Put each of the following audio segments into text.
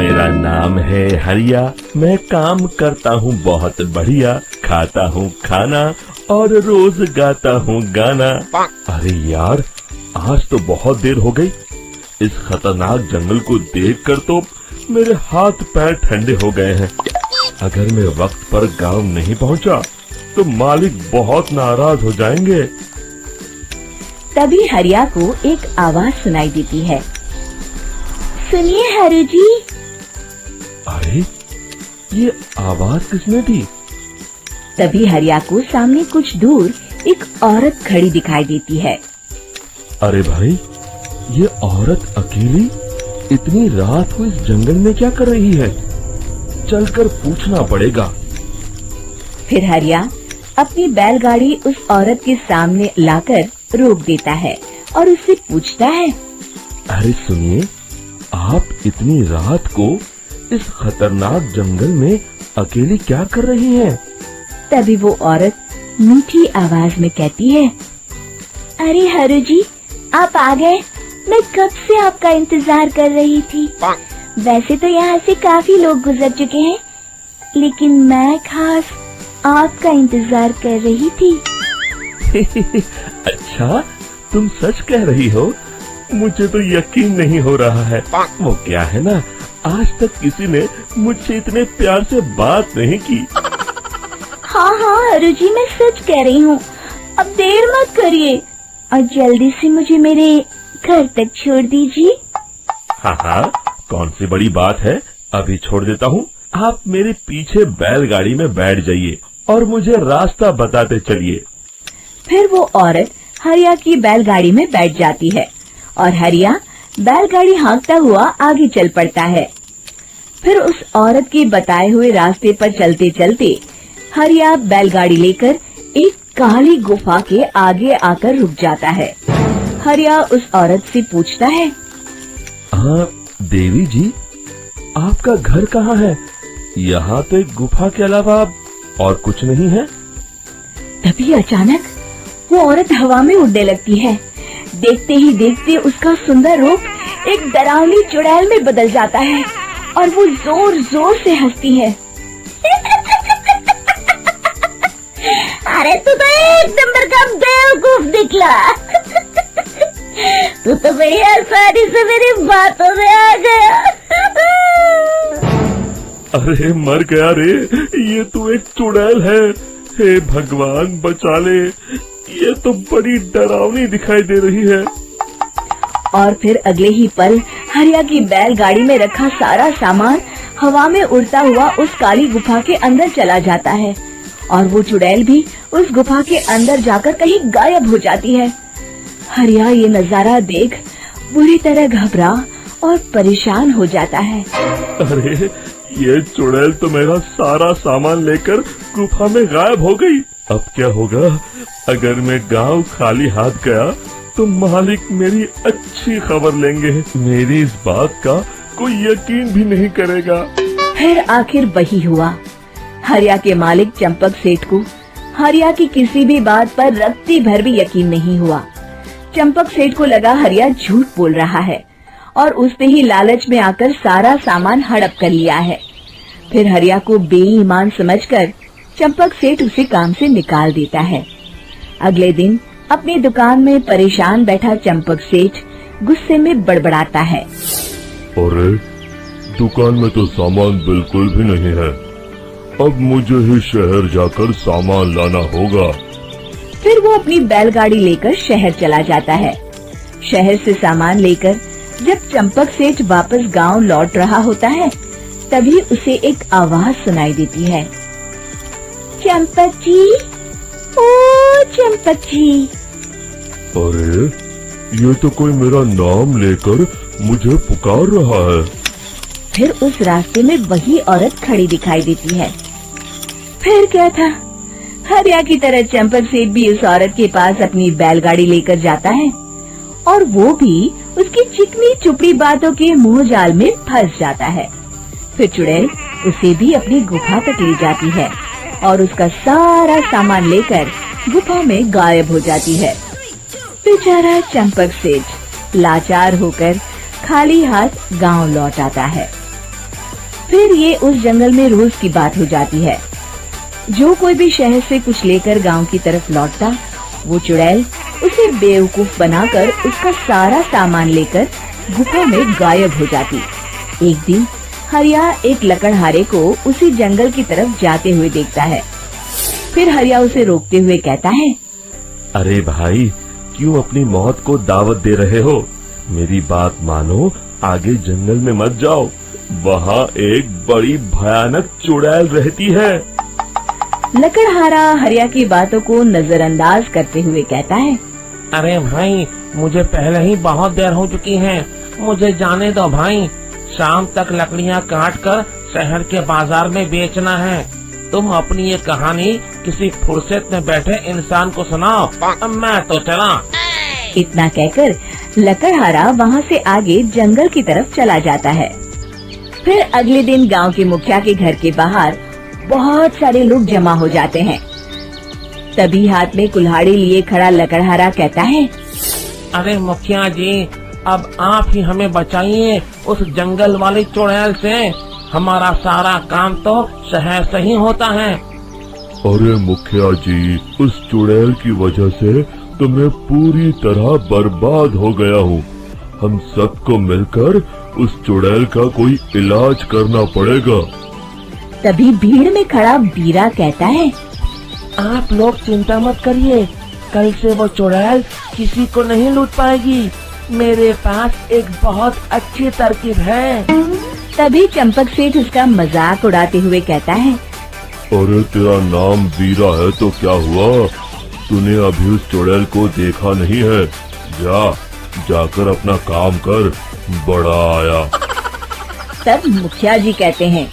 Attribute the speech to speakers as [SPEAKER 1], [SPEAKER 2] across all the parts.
[SPEAKER 1] मेरा नाम है हरिया, मैं काम करता हूँ बहुत बढ़िया, खाता हूँ खाना और रोज गाता हूँ गाना। अरे यार, आज तो बहुत देर हो गई। इस खतरनाक जंगल को देखकर तो मेरे हाथ पैर ठंडे हो गए हैं। अगर मैं वक्त पर गांव नहीं पहुंचा तो मालिक बहुत नाराज हो जाएंगे।
[SPEAKER 2] तभी हरिया को एक आवाज सुनाई देती है। सुनिए हरु जी।
[SPEAKER 1] अरे, ये आवाज किसने दी?
[SPEAKER 2] तभी हरिया को सामने कुछ दूर एक औरत खड़ी दिखाई देती है।
[SPEAKER 1] अरे भाई, ये औरत अकेली इतनी रात को इस जंगल में क्या कर रही है? चलकर पूछना पड़ेगा।
[SPEAKER 2] फिर हरिया अपनी बैलगाड़ी उस औरत के सामने लाकर रोक देता है और उससे पूछता है।
[SPEAKER 1] अरे सुनिए, आप इतनी रात को इस खतरनाक जंगल में अकेली क्या कर रही हैं?
[SPEAKER 2] तभी वो औरत मीठी आवाज में कहती है। अरे हरु जी, आप आ गए। मैं कब से आपका इंतजार कर रही थी। वैसे तो यहाँ से काफी लोग गुजर चुके हैं, लेकिन मैं खास आपका इंतजार कर रही थी।
[SPEAKER 1] अच्छा, तुम सच कह रही हो? मुझे तो यकीन नहीं हो रहा है। वो क्या है ना, आज तक किसी ने मुझसे इतने प्यार से बात नहीं की।
[SPEAKER 2] हाँ हाँ हरु जी, मैं सच कह रही हूँ। अब देर मत करिए और जल्दी से मुझे मेरे घर तक छोड़ दीजिए।
[SPEAKER 1] हाँ हाँ, कौन सी बड़ी बात है, अभी छोड़ देता हूँ। आप मेरे पीछे बैलगाड़ी में बैठ जाइए और मुझे रास्ता बताते चलिए।
[SPEAKER 2] फिर वो औरत हरिया की बैलगाड़ी में बैठ जाती है और हरिया बैलगाड़ी हाँकता हुआ आगे चल पड़ता है। फिर उस औरत के बताए हुए रास्ते पर चलते चलते हरिया बैलगाड़ी लेकर एक काली गुफा के आगे आकर रुक जाता है। हरिया उस औरत से पूछता है।
[SPEAKER 1] हाँ देवी जी, आपका घर कहाँ है? यहाँ तो एक गुफा के अलावा और कुछ नहीं है।
[SPEAKER 2] तभी अचानक वो औरत हवा में उड़ने लगती है। देखते ही देखते उसका सुंदर रूप एक डरावनी चुड़ैल में बदल जाता है और वो जोर जोर से हंसती है। अरे तू तो एक नंबर का बेवकूफ निकला। तू तो बड़ी आसानी से मेरी बातों में आ गया।
[SPEAKER 1] अरे मर गया रे, ये तो एक चुड़ैल है। हे भगवान बचा ले, ये तो बड़ी डरावनी दिखाई दे रही है।
[SPEAKER 2] और फिर अगले ही पल हरिया की बैलगाड़ी में रखा सारा सामान हवा में उड़ता हुआ उस काली गुफा के अंदर चला जाता है और वो चुड़ैल भी उस गुफा के अंदर जाकर कहीं गायब हो जाती है। हरिया ये नजारा देख बुरी तरह घबरा और परेशान हो जाता है।
[SPEAKER 1] अरे, ये चुड़ैल तो मेरा सारा सामान लेकर गुफा में गायब हो गई। अब क्या होगा? अगर मैं गांव खाली हाथ गया तो मालिक मेरी अच्छी खबर लेंगे। मेरी इस बात का कोई यकीन भी नहीं करेगा।
[SPEAKER 2] फिर आखिर वही हुआ। हरिया के मालिक चंपक सेठ को हरिया की किसी भी बात पर रत्ती भर भी यकीन नहीं हुआ। चंपक सेठ को लगा हरिया झूठ बोल रहा है और उसने ही लालच में आकर सारा सामान हड़प कर लिया है। फिर हरिया को बेईमान समझकर चंपक सेठ उसे काम से निकाल देता है। अगले दिन अपनी दुकान में परेशान बैठा चंपक सेठ गुस्से में बड़बड़ाता है।
[SPEAKER 1] अरे, दुकान में तो सामान बिल्कुल भी नहीं है। अब मुझे ही शहर जाकर सामान लाना होगा।
[SPEAKER 2] फिर वो अपनी बैलगाड़ी लेकर शहर चला जाता है। शहर से सामान लेकर जब चंपक सेठ वापस गांव लौट रहा होता है, तभी उसे एक आवाज सुनाई देती है। चंपक जी, ओ चंपक जी।
[SPEAKER 1] अरे, ये तो कोई मेरा नाम लेकर मुझे पुकार रहा है।
[SPEAKER 2] फिर उस रास्ते में वही औरत खड़ी दिखाई देती है। फिर क्या था, हरिया की तरह चंपक सेठ भी उस औरत के पास अपनी बैलगाड़ी लेकर जाता है और वो भी उसकी चिकनी चुपड़ी बातों के मुंह जाल में फंस जाता है। फिर चुड़ैल उसे भी अपनी गुफा तक ले जाती है और उसका सारा सामान लेकर गुफा में गायब हो जाती है। बेचारा चंपक सेठ लाचार होकर खाली हाथ गांव लौट आता है। फिर ये उस जंगल में रोज की बात हो जाती है। जो कोई भी शहर से कुछ लेकर गांव की तरफ लौटता, वो चुड़ैल उसे बेवकूफ बनाकर उसका सारा सामान लेकर गुफा में गायब हो जाती। एक दिन हरिया एक लकड़हारे को उसी जंगल की तरफ जाते हुए देखता है। फिर हरिया उसे रोकते हुए कहता है,
[SPEAKER 1] अरे भाई, क्यों अपनी मौत को दावत दे रहे हो? मेरी बात मानो, आगे जंगल में मत जाओ, वहाँ एक बड़ी भयानक चुड़ैल रहती है।
[SPEAKER 2] लकड़हारा हरिया की बातों को नजरअंदाज करते हुए कहता है,
[SPEAKER 3] अरे भाई, मुझे पहले ही बहुत देर हो चुकी है, मुझे जाने दो भाई। शाम तक लकड़ियाँ काट कर शहर के बाजार में बेचना है। तुम अपनी ये कहानी किसी फुर्सत में बैठे इंसान को सुनाओ, अब मैं तो चला।
[SPEAKER 2] इतना कहकर लकड़हारा वहाँ से आगे जंगल की तरफ चला जाता है। फिर अगले दिन गांव के मुखिया के घर के बाहर बहुत सारे लोग जमा हो जाते हैं। तभी हाथ में कुल्हाड़ी लिए खड़ा लकड़हारा कहता है,
[SPEAKER 3] अरे मुखिया जी, अब आप ही हमें बचाइए उस जंगल वाली चुड़ैल से। हमारा सारा काम तो शहर से ही होता है।
[SPEAKER 1] अरे मुखिया जी, उस चुड़ैल की वजह से तो मैं पूरी तरह बर्बाद हो गया हूँ। हम सबको मिलकर उस चुड़ैल का कोई इलाज करना पड़ेगा।
[SPEAKER 2] तभी भीड़ में खड़ा वीरा कहता है,
[SPEAKER 3] आप लोग चिंता मत करिए, कल से वो चुड़ैल किसी को नहीं लूट पाएगी। मेरे पास एक बहुत अच्छी तरकीब है।
[SPEAKER 2] तभी चंपक सेठ उसका मजाक उड़ाते हुए कहता है,
[SPEAKER 1] अरे तेरा नाम वीरा है तो क्या हुआ? तूने अभी उस चुड़ैल को देखा नहीं है? जाकर अपना काम कर, बड़ा आया।
[SPEAKER 2] तब मुखिया जी कहते हैं,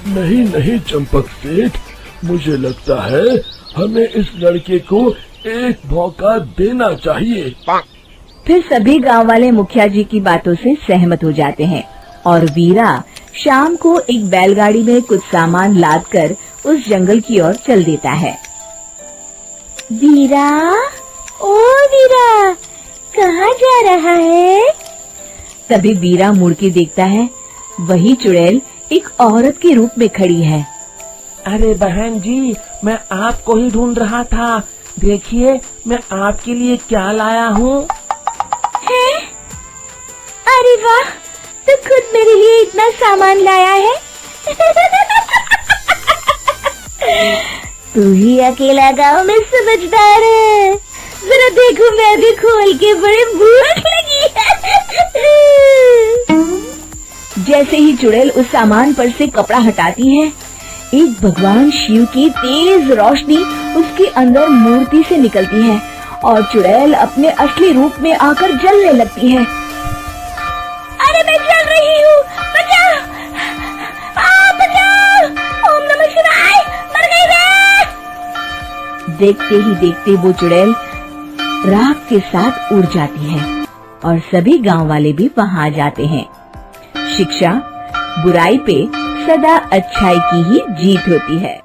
[SPEAKER 1] नहीं नहीं चंपक सेठ, मुझे लगता है हमें इस लड़के को एक मौका देना चाहिए।
[SPEAKER 2] फिर सभी गांव वाले मुखिया जी की बातों से सहमत हो जाते हैं और वीरा शाम को एक बैलगाड़ी में कुछ सामान लादकर उस जंगल की ओर चल देता है। वीरा, ओ वीरा, कहाँ जा रहा है? तभी वीरा मुड़ के देखता है, वही चुड़ैल एक औरत के रूप में खड़ी है।
[SPEAKER 3] अरे बहन जी, मैं आपको ही ढूंढ रहा था। देखिए, मैं आपके लिए क्या लाया हूँ।
[SPEAKER 2] अरे वाह, तू खुद मेरे लिए इतना सामान लाया है। तू ही अकेला गांव में समझदार है। जरा देखो, मैं भी खोल के, बड़े भूख लगी है। जैसे ही चुड़ैल उस सामान पर से कपड़ा हटाती है, एक भगवान शिव की तेज रोशनी उसके अंदर मूर्ति से निकलती है और चुड़ैल अपने असली रूप में आकर जलने लगती है। अरे मैं जल रही हूँ, बचाओ! बचाओ! ओम नमः शिवाय, मर गई मैं! देखते ही देखते वो चुड़ैल राख के साथ उड़ जाती है और सभी गांव वाले भी वहां आ जाते हैं। शिक्षा बुराई पे सदा अच्छाई की ही जीत होती है।